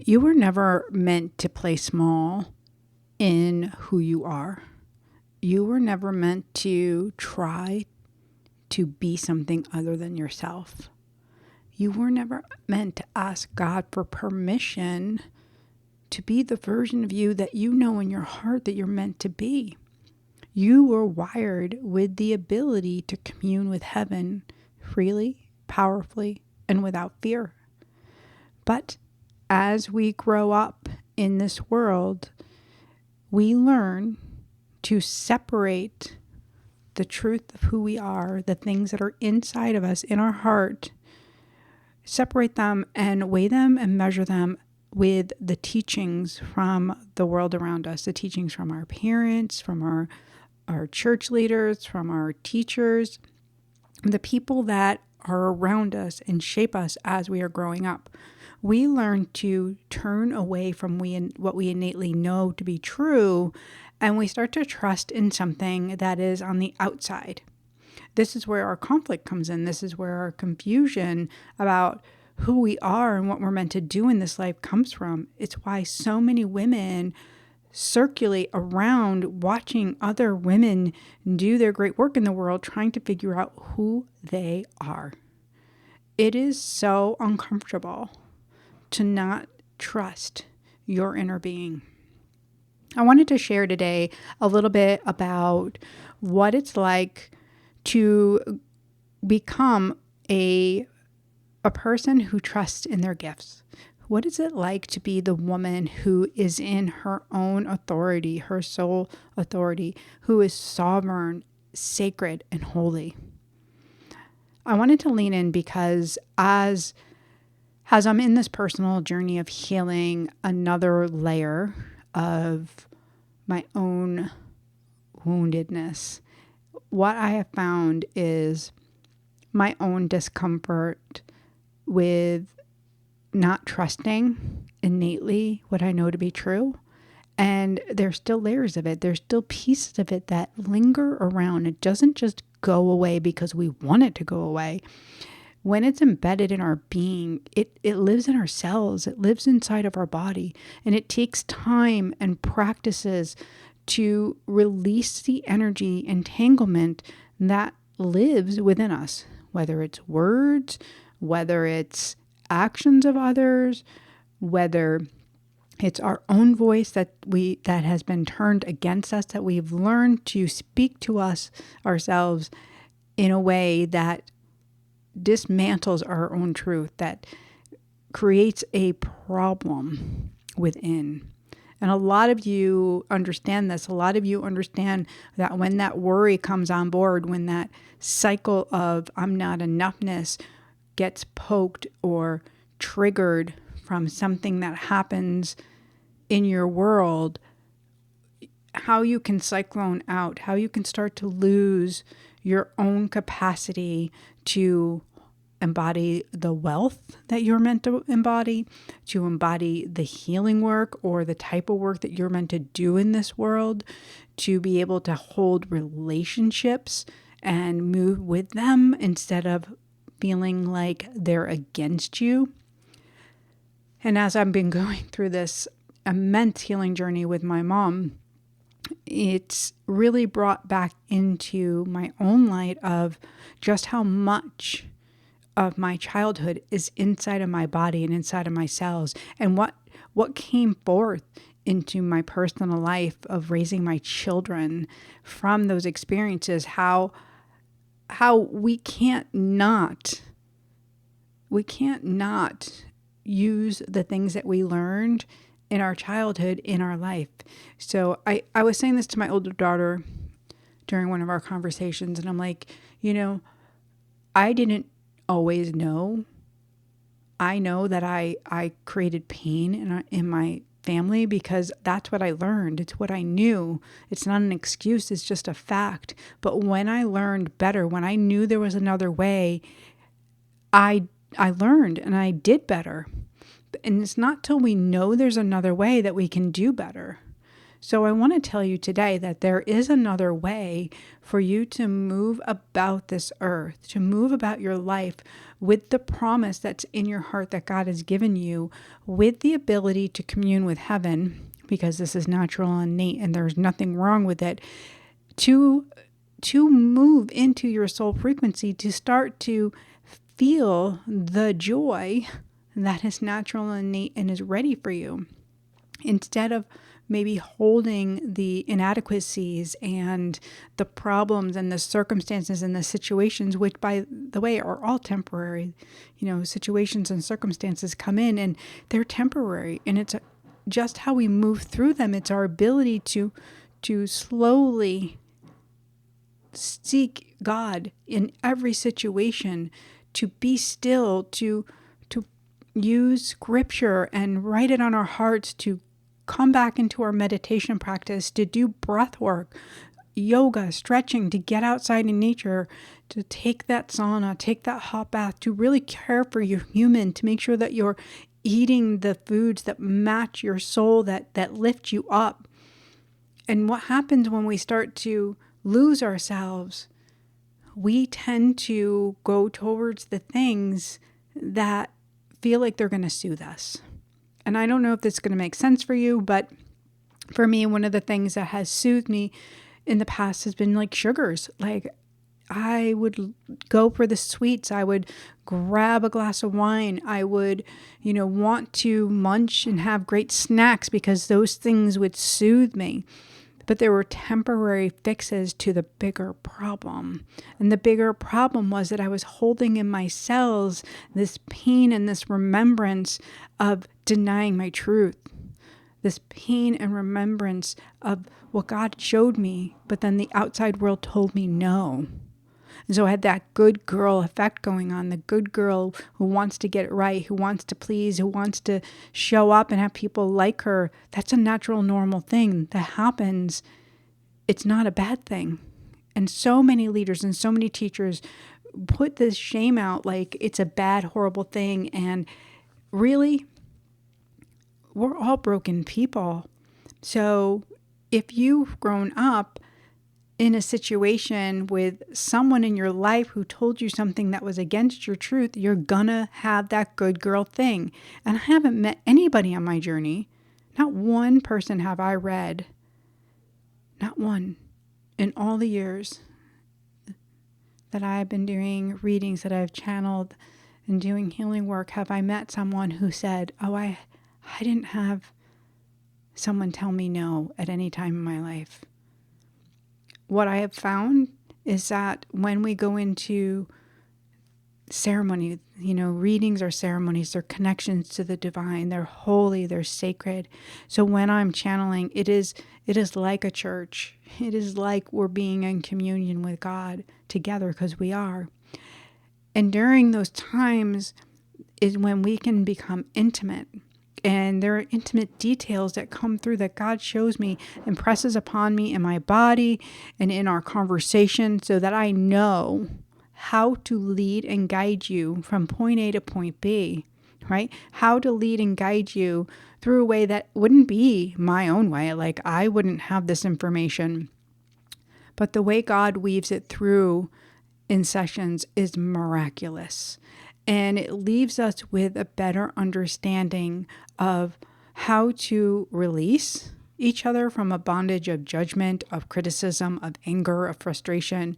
You were never meant to play small in who you are. You were never meant to try to be something other than yourself. You were never meant to ask God for permission to be the version of you that you know in your heart that you're meant to be. You were wired with the ability to commune with heaven freely, powerfully, and without fear. But as we grow up in this world, we learn to separate the truth of who we are, the things that are inside of us, in our heart, separate them and weigh them and measure them with the teachings from the world around us, the teachings from our parents, from our church leaders, from our teachers, the people that are around us and shape us as we are growing up. We learn to turn away from what we innately know to be true, and we start to trust in something that is on the outside. This is where our conflict comes in. This is where our confusion about who we are and what we're meant to do in this life comes from. It's why so many women circulate around watching other women do their great work in the world, trying to figure out who they are. It is so uncomfortable to not trust your inner being. I wanted to share today a little bit about what it's like to become a person who trusts in their gifts. What is it like to be the woman who is in her own authority, her soul authority, who is sovereign, sacred, and holy? I wanted to lean in because as I'm in this personal journey of healing another layer of my own woundedness, what I have found is my own discomfort with not trusting innately what I know to be true. And there's still layers of it. There's still pieces of it that linger around. It doesn't just go away because we want it to go away. When it's embedded in our being, it lives in our cells. It lives inside of our body. And it takes time and practices to release the energy entanglement that lives within us, whether it's words, whether it's actions of others, whether it's our own voice that has been turned against us, that we've learned to speak to ourselves in a way that dismantles our own truth, that creates a problem within. And a lot of you understand this. A lot of you understand that when that worry comes on board, when that cycle of I'm not enoughness gets poked or triggered from something that happens in your world, how you can cyclone out, how you can start to lose your own capacity to embody the wealth that you're meant to embody the healing work or the type of work that you're meant to do in this world, to be able to hold relationships and move with them instead of feeling like they're against you. And as I've been going through this immense healing journey with my mom, it's really brought back into my own light of just how much of my childhood is inside of my body and inside of my cells, and what came forth into my personal life of raising my children from those experiences, how we can't not use the things that we learned in our childhood in our life. So I was saying this to my older daughter during one of our conversations, and I'm like, I didn't always know. I know that I created pain in my family because that's what I learned. It's what I knew. It's not an excuse. It's just a fact. But when I learned better, when I knew there was another way, I learned and I did better. And it's not till we know there's another way that we can do better. So I want to tell you today that there is another way for you to move about this earth, to move about your life with the promise that's in your heart that God has given you, with the ability to commune with heaven, because this is natural and innate and there's nothing wrong with it, to move into your soul frequency, to start to feel the joy that is natural and innate and is ready for you, instead of maybe holding the inadequacies and the problems and the circumstances and the situations, which, by the way, are all temporary. Situations and circumstances come in and they're temporary, and it's just how we move through them. It's our ability to slowly seek God in every situation, to be still, to use scripture and write it on our hearts, to come back into our meditation practice, to do breath work, yoga, stretching, to get outside in nature, to take that sauna, take that hot bath, to really care for your human, to make sure that you're eating the foods that match your soul, that lift you up. And what happens when we start to lose ourselves, we tend to go towards the things that feel like they're going to soothe us. And I don't know if this is going to make sense for you, but for me, one of the things that has soothed me in the past has been like sugars. Like, I would go for the sweets. I would grab a glass of wine. I would, want to munch and have great snacks because those things would soothe me. But there were temporary fixes to the bigger problem. And the bigger problem was that I was holding in my cells this pain and this remembrance of denying my truth. This pain and remembrance of what God showed me, but then the outside world told me no. And so I had that good girl effect going on, the good girl who wants to get it right, who wants to please, who wants to show up and have people like her. That's a natural, normal thing that happens. It's not a bad thing. And so many leaders and so many teachers put this shame out like it's a bad, horrible thing. And really, we're all broken people. So if you've grown up in a situation with someone in your life who told you something that was against your truth, you're gonna have that good girl thing. And I haven't met anybody on my journey. Not one person have I read. Not one. In all the years that I've been doing readings, that I've channeled and doing healing work, have I met someone who said, oh, I didn't have someone tell me no at any time in my life. What I have found is that when we go into ceremony, readings are ceremonies, they're connections to the divine, they're holy, they're sacred. So when I'm channeling, it is like a church. It is like we're being in communion with God together, because we are. And during those times is when we can become intimate. And there are intimate details that come through that God shows me, impresses upon me in my body and in our conversation, so that I know how to lead and guide you from point A to point B, right? How to lead and guide you through a way that wouldn't be my own way. Like, I wouldn't have this information. But the way God weaves it through in sessions is miraculous. And it leaves us with a better understanding of how to release each other from a bondage of judgment, of criticism, of anger, of frustration,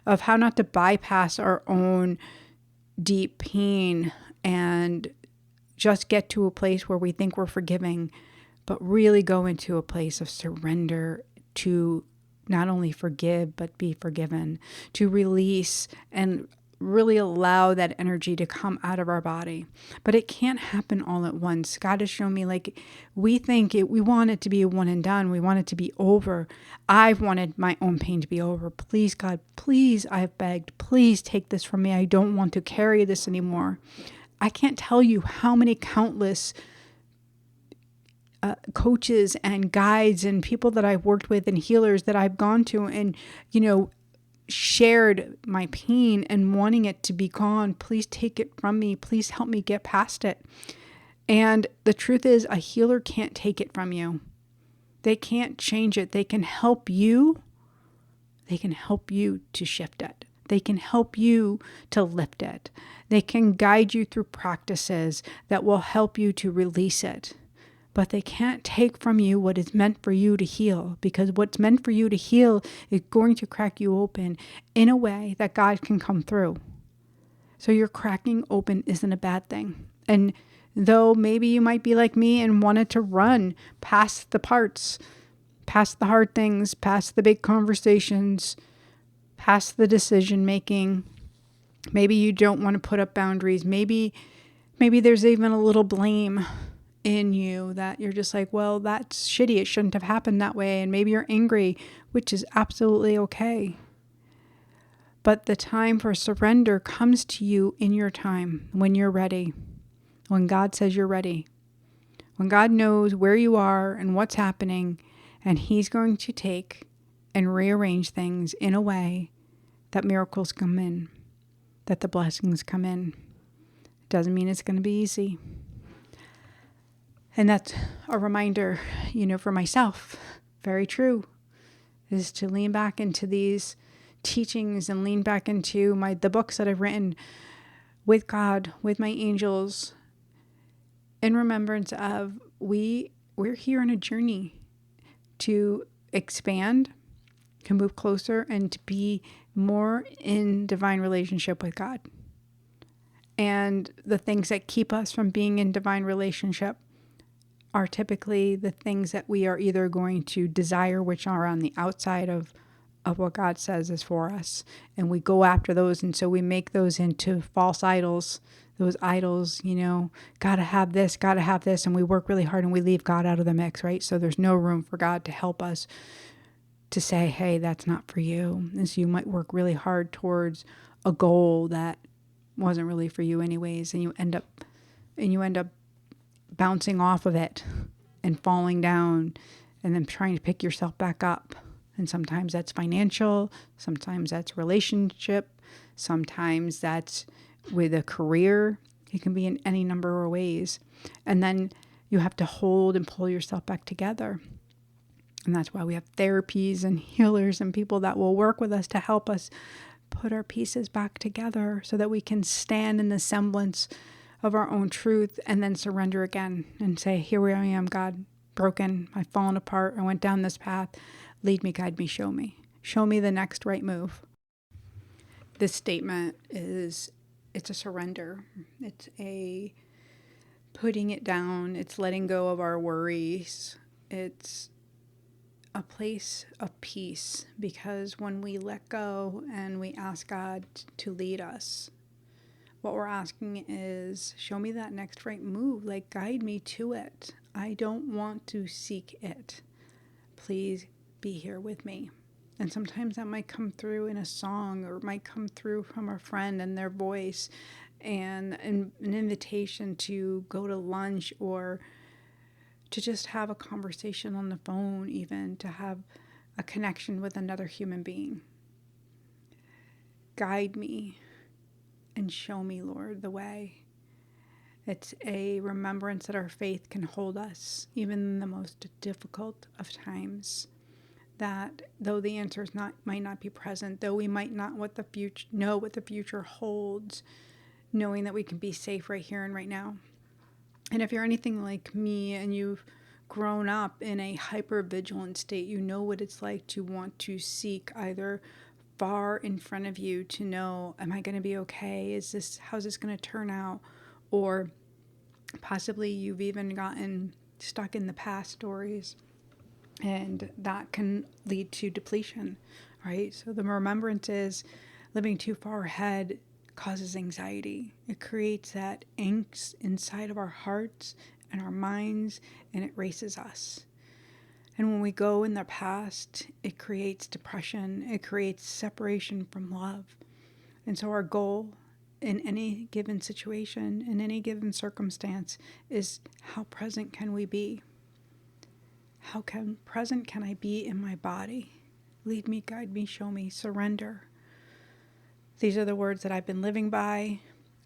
of how not to bypass our own deep pain and just get to a place where we think we're forgiving, but really go into a place of surrender to not only forgive, but be forgiven, to release and really allow that energy to come out of our body. But it can't happen all at once. God has shown me, like, we want it to be a one and done. We want it to be over. I've wanted my own pain to be over. Please, God, please, I've begged, please take this from me. I don't want to carry this anymore. I can't tell you how many countless coaches and guides and people that I've worked with and healers that I've gone to and, shared my pain and wanting it to be gone. Please take it from me. Please help me get past it. And the truth is, a healer can't take it from you. They can't change it. They can help you. They can help you to shift it. They can help you to lift it. They can guide you through practices that will help you to release it. But they can't take from you what is meant for you to heal, because what's meant for you to heal is going to crack you open in a way that God can come through. So your cracking open isn't a bad thing. And though maybe you might be like me and wanted to run past the parts, past the hard things, past the big conversations, past the decision making. Maybe you don't want to put up boundaries. Maybe there's even a little blame in you that you're just like, well, that's shitty. It shouldn't have happened that way. And maybe you're angry, which is absolutely okay. But the time for surrender comes to you in your time, when you're ready, when God says you're ready, when God knows where you are and what's happening, and He's going to take and rearrange things in a way that miracles come in, that the blessings come in. Doesn't mean it's going to be easy. And that's a reminder, for myself, very true, is to lean back into these teachings and lean back into the books that I've written with God, with my angels, in remembrance of we're here on a journey to expand, to move closer, and to be more in divine relationship with God. And the things that keep us from being in divine relationship are typically the things that we are either going to desire, which are on the outside of what God says is for us. And we go after those. And so we make those into false idols, those idols, gotta have this. And we work really hard and we leave God out of the mix, right? So there's no room for God to help us to say, hey, that's not for you. And so you might work really hard towards a goal that wasn't really for you anyways. And you end up bouncing off of it and falling down and then trying to pick yourself back up. And sometimes that's financial, sometimes that's relationship, sometimes that's with a career. It can be in any number of ways. And then you have to hold and pull yourself back together. And that's why we have therapies and healers and people that will work with us to help us put our pieces back together so that we can stand in the semblance of our own truth and then surrender again and say, here I am, God, broken. I've fallen apart. I went down this path. Lead me, guide me, show me. Show me the next right move. This statement it's a surrender. It's a putting it down. It's letting go of our worries. It's a place of peace, because when we let go and we ask God to lead us, what we're asking is, show me that next right move, like guide me to it. I don't want to seek it. Please be here with me. And sometimes that might come through in a song, or might come through from a friend and their voice, and an invitation to go to lunch, or to just have a conversation on the phone, even to have a connection with another human being. Guide me and show me, Lord, the way. It's a remembrance that our faith can hold us, even in the most difficult of times. That though the answers might not be present, though we might not know what the future holds, knowing that we can be safe right here and right now. And if you're anything like me and you've grown up in a hyper-vigilant state, you know what it's like to want to seek either far in front of you to know, am I going to be okay? How's this going to turn out? Or possibly you've even gotten stuck in the past stories, and that can lead to depletion, right? So the remembrance is living too far ahead causes anxiety. It creates that angst inside of our hearts and our minds, and it races us. And when we go in the past, it creates depression. It creates separation from love. And so our goal in any given situation, in any given circumstance, is how present can we be? How present can I be in my body? Lead me, guide me, show me, surrender. These are the words that I've been living by.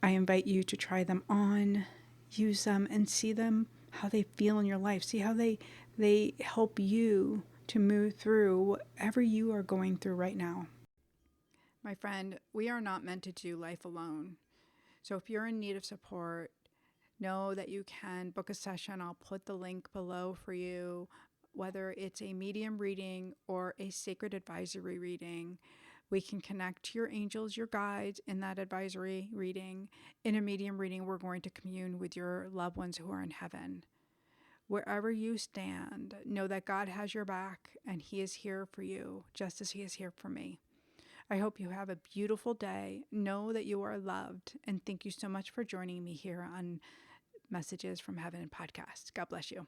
I invite you to try them on, use them, and see them, how they feel in your life. See how they They help you to move through whatever you are going through right now. My friend, we are not meant to do life alone. So if you're in need of support, know that you can book a session. I'll put the link below for you, whether it's a medium reading or a sacred advisory reading. We can connect to your angels, your guides in that advisory reading. In a medium reading, we're going to commune with your loved ones who are in heaven. Wherever you stand, know that God has your back and He is here for you, just as He is here for me. I hope you have a beautiful day. Know that you are loved. And thank you so much for joining me here on Messages from Heaven podcast. God bless you.